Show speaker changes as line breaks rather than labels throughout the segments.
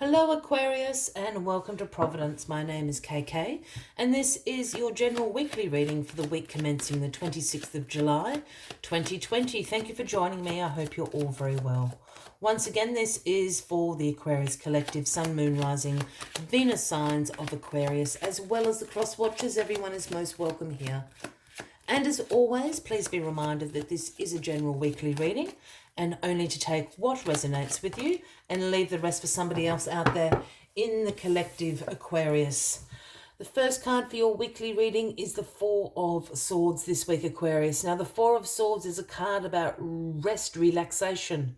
Hello Aquarius and welcome to Providence. My name is KK and this is your general weekly reading for the week commencing the 26th of July 2020. Thank you for joining me. I hope you're all very well. Once again, this is for the Aquarius Collective, Sun, Moon, Rising, Venus signs of Aquarius, as well as the cross watchers. Everyone is most welcome here. And as always, please be reminded that this is a general weekly reading and only to take what resonates with you and leave the rest for somebody else out there in the collective Aquarius. The first card for your weekly reading is the Four of Swords this week, Aquarius. Now, the Four of Swords is a card about rest, relaxation,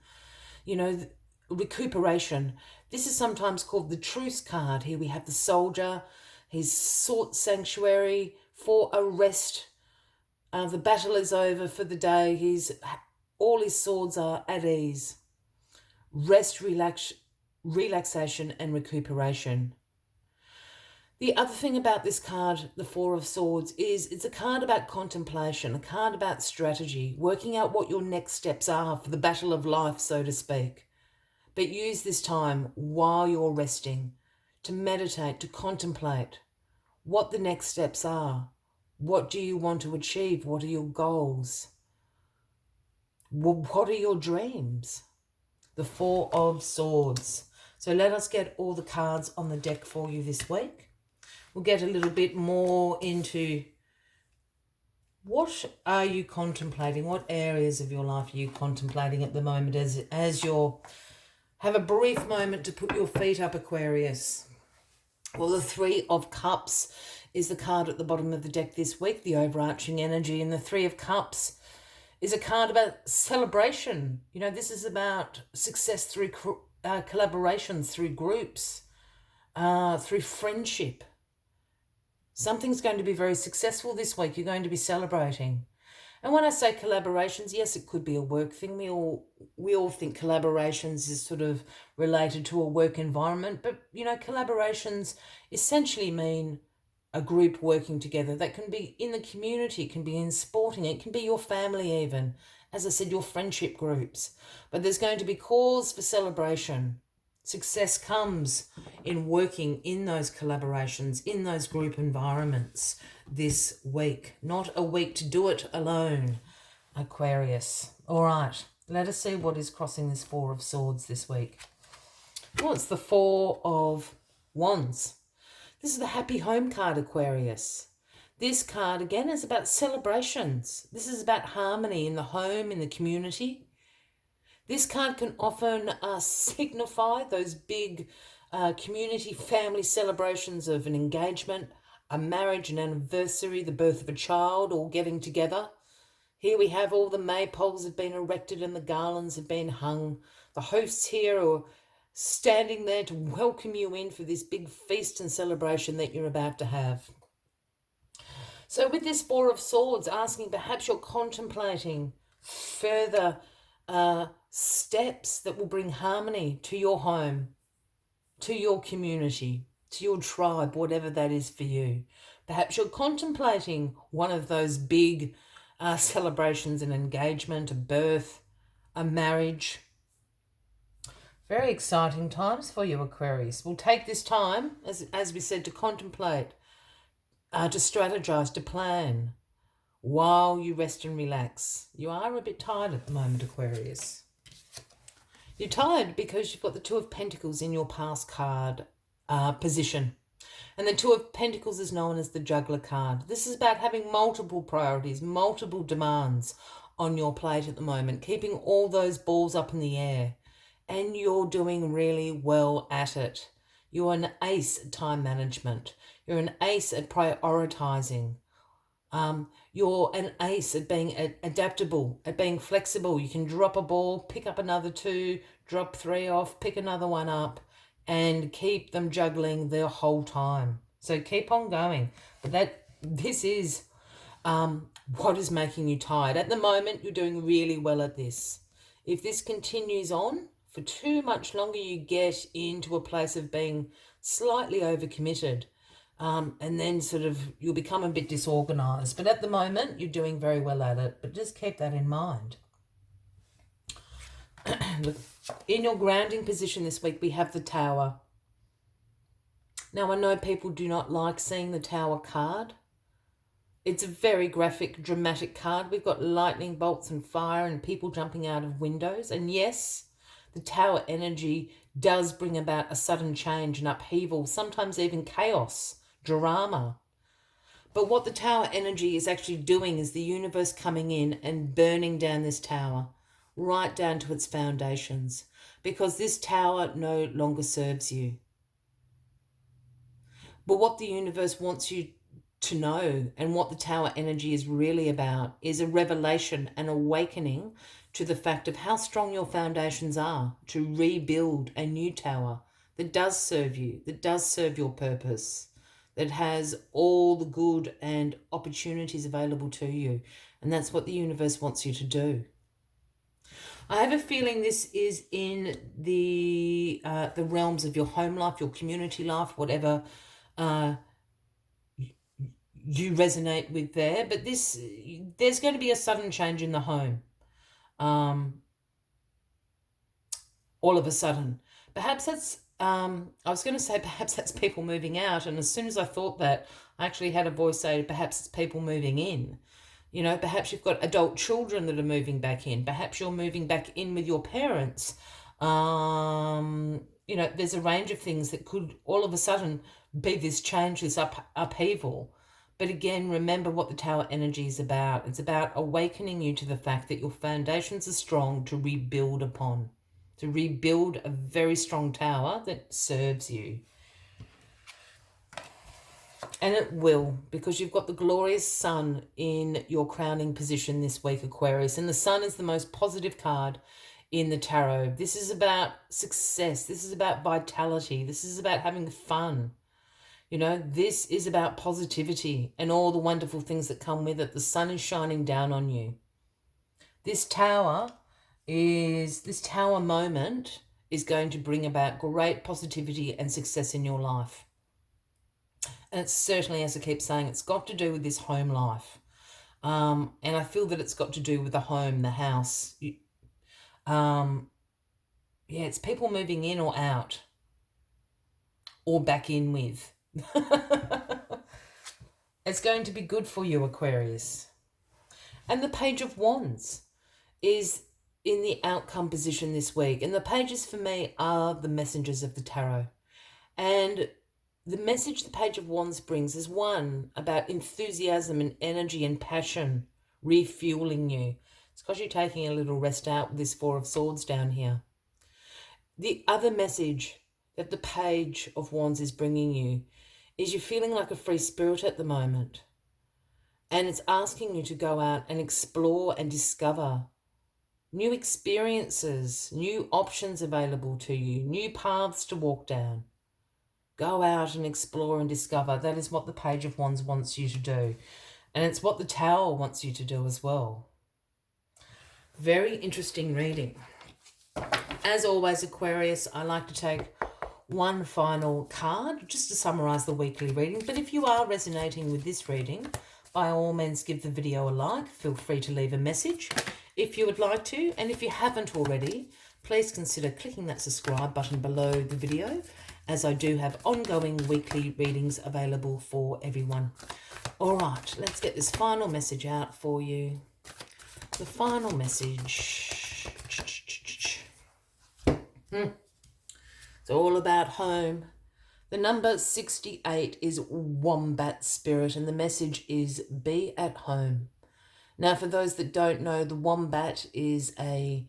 recuperation. This is sometimes called the Truce card. Here we have the soldier. He's sought sanctuary for a rest. The battle is over for the day. All his swords are at ease. Rest, relaxation, and recuperation. The other thing about this card, the Four of Swords, is it's a card about contemplation, a card about strategy, working out what your next steps are for the battle of life, so to speak. But use this time while you're resting to meditate, to contemplate what the next steps are. What do you want to achieve? What are your goals? What are your dreams? The Four of Swords. So let us get all the cards on the deck for you this week. We'll get a little bit more into what are you contemplating? What areas of your life are you contemplating at the moment as you're have a brief moment to put your feet up, Aquarius? Well, the Three of Cups is the card at the bottom of the deck this week, the overarching energy. And the Three of Cups is a card about celebration. This is about success through collaborations, through groups, through friendship. Something's going to be very successful this week. You're going to be celebrating. And when I say collaborations, yes, it could be a work thing. We all think collaborations is sort of related to a work environment, but collaborations essentially mean a group working together. That can be in the community, it can be in sporting, it can be your family even. As I said, your friendship groups. But there's going to be cause for celebration. Success comes in working in those collaborations, in those group environments this week. Not a week to do it alone, Aquarius. All right, let us see what is crossing this Four of Swords this week. Well, it's the Four of Wands. This is the Happy Home card, Aquarius. This card, again, is about celebrations. This is about harmony in the home, in the community. This card can often signify those big community family celebrations of an engagement, a marriage, an anniversary, the birth of a child, all getting together. Here we have all the maypoles have been erected and the garlands have been hung. The hosts here are standing there to welcome you in for this big feast and celebration that you're about to have. So with this Four of Swords, asking perhaps you're contemplating further steps that will bring harmony to your home, to your community, to your tribe, whatever that is for you. Perhaps you're contemplating one of those big celebrations, an engagement, a birth, a marriage. Very exciting times for you, Aquarius. We'll take this time, as we said, to contemplate, to strategize, to plan while you rest and relax. You are a bit tired at the moment, Aquarius. You're tired because you've got the Two of Pentacles in your past card position. And the Two of Pentacles is known as the Juggler card. This is about having multiple priorities, multiple demands on your plate at the moment, keeping all those balls up in the air. And you're doing really well at it. You're an ace at time management. You're an ace at prioritizing. You're an ace at being adaptable, at being flexible. You can drop a ball, pick up another two, drop three off, pick another one up, and keep them juggling the whole time. So keep on going. But this is what is making you tired. At the moment, you're doing really well at this. If this continues on for too much longer, you get into a place of being slightly overcommitted. And then sort of you'll become a bit disorganized. But at the moment, you're doing very well at it. But just keep that in mind. In your grounding position this week, we have the Tower. Now, I know people do not like seeing the Tower card. It's a very graphic, dramatic card. We've got lightning bolts and fire and people jumping out of windows. And yes, the Tower energy does bring about a sudden change and upheaval, sometimes even chaos, drama. But what the Tower energy is actually doing is the universe coming in and burning down this tower right down to its foundations, because this tower no longer serves you. But what the universe wants you to know, and what the Tower energy is really about, is a revelation, an awakening to the fact of how strong your foundations are to rebuild a new tower that does serve you, that does serve your purpose, that has all the good and opportunities available to you. And that's what the universe wants you to do. I have a feeling this is in the realms of your home life, your community life, whatever you resonate with there. But there's going to be a sudden change in the home. All of a sudden. Perhaps that's, I was going to say perhaps that's people moving out. And as soon as I thought that, I actually had a voice say perhaps it's people moving in. You know, perhaps you've got adult children that are moving back in. Perhaps you're moving back in with your parents. You know, there's a range of things that could all of a sudden be this change, this upheaval. But again, remember what the Tower energy is about. It's about awakening you to the fact that your foundations are strong to rebuild upon, to rebuild a very strong tower that serves you. And it will, because you've got the glorious sun in your crowning position this week, Aquarius. And the sun is the most positive card in the tarot. This is about success. This is about vitality. This is about having fun. You know, this is about positivity and all the wonderful things that come with it. The sun is shining down on you. This tower moment is going to bring about great positivity and success in your life. And it's certainly, as I keep saying, it's got to do with this home life. And I feel that it's got to do with the home, the house. Yeah, it's people moving in or out or back in with. It's going to be good for you, Aquarius. And the Page of Wands is in the outcome position this week. And the pages for me are the messengers of the tarot. And the message the Page of Wands brings is one about enthusiasm and energy and passion, refueling you. It's because you're taking a little rest out with this Four of Swords down here. The other message that the Page of Wands is bringing you is you're feeling like a free spirit at the moment. And it's asking you to go out and explore and discover new experiences, new options available to you, new paths to walk down. Go out and explore and discover. That is what the Page of Wands wants you to do. And it's what the Tower wants you to do as well. Very interesting reading. As always, Aquarius, I like to take one final card just to summarize the weekly reading. But if you are resonating with this reading, by all means give the video a like. Feel free to leave a message if you would like to. And if you haven't already, please consider clicking that subscribe button below the video, as I do have ongoing weekly readings available for everyone. All right, let's get this final message out for you. The final message. It's all about home. The number 68 is Wombat Spirit, and the message is be at home. Now, for those that don't know, the wombat is a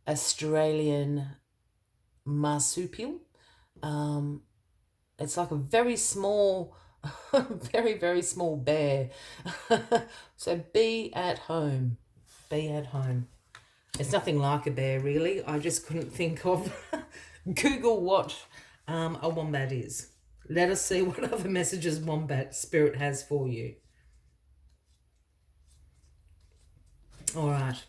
Australian marsupial. It's like a very small, very small bear. So be at home. Be at home. It's nothing like a bear, really. I just couldn't think of. Google what a wombat is. Let us see what other messages Wombat Spirit has for you. All right.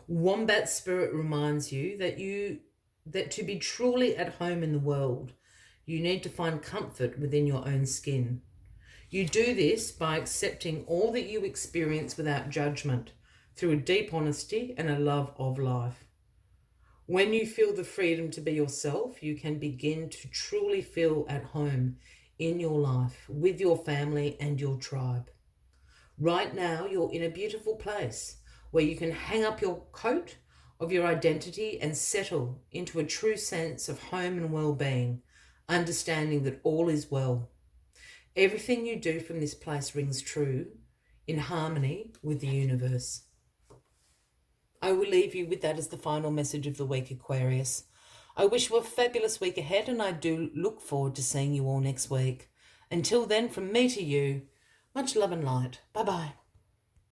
Wombat Spirit reminds you that to be truly at home in the world, you need to find comfort within your own skin. You do this by accepting all that you experience without judgment, through a deep honesty and a love of life. When you feel the freedom to be yourself, you can begin to truly feel at home in your life, with your family and your tribe. Right now, you're in a beautiful place where you can hang up your coat of your identity and settle into a true sense of home and well-being, understanding that all is well. Everything you do from this place rings true, in harmony with the universe. I will leave you with that as the final message of the week, Aquarius. I wish you a fabulous week ahead, and I do look forward to seeing you all next week. Until then, from me to you, much love and light. Bye-bye.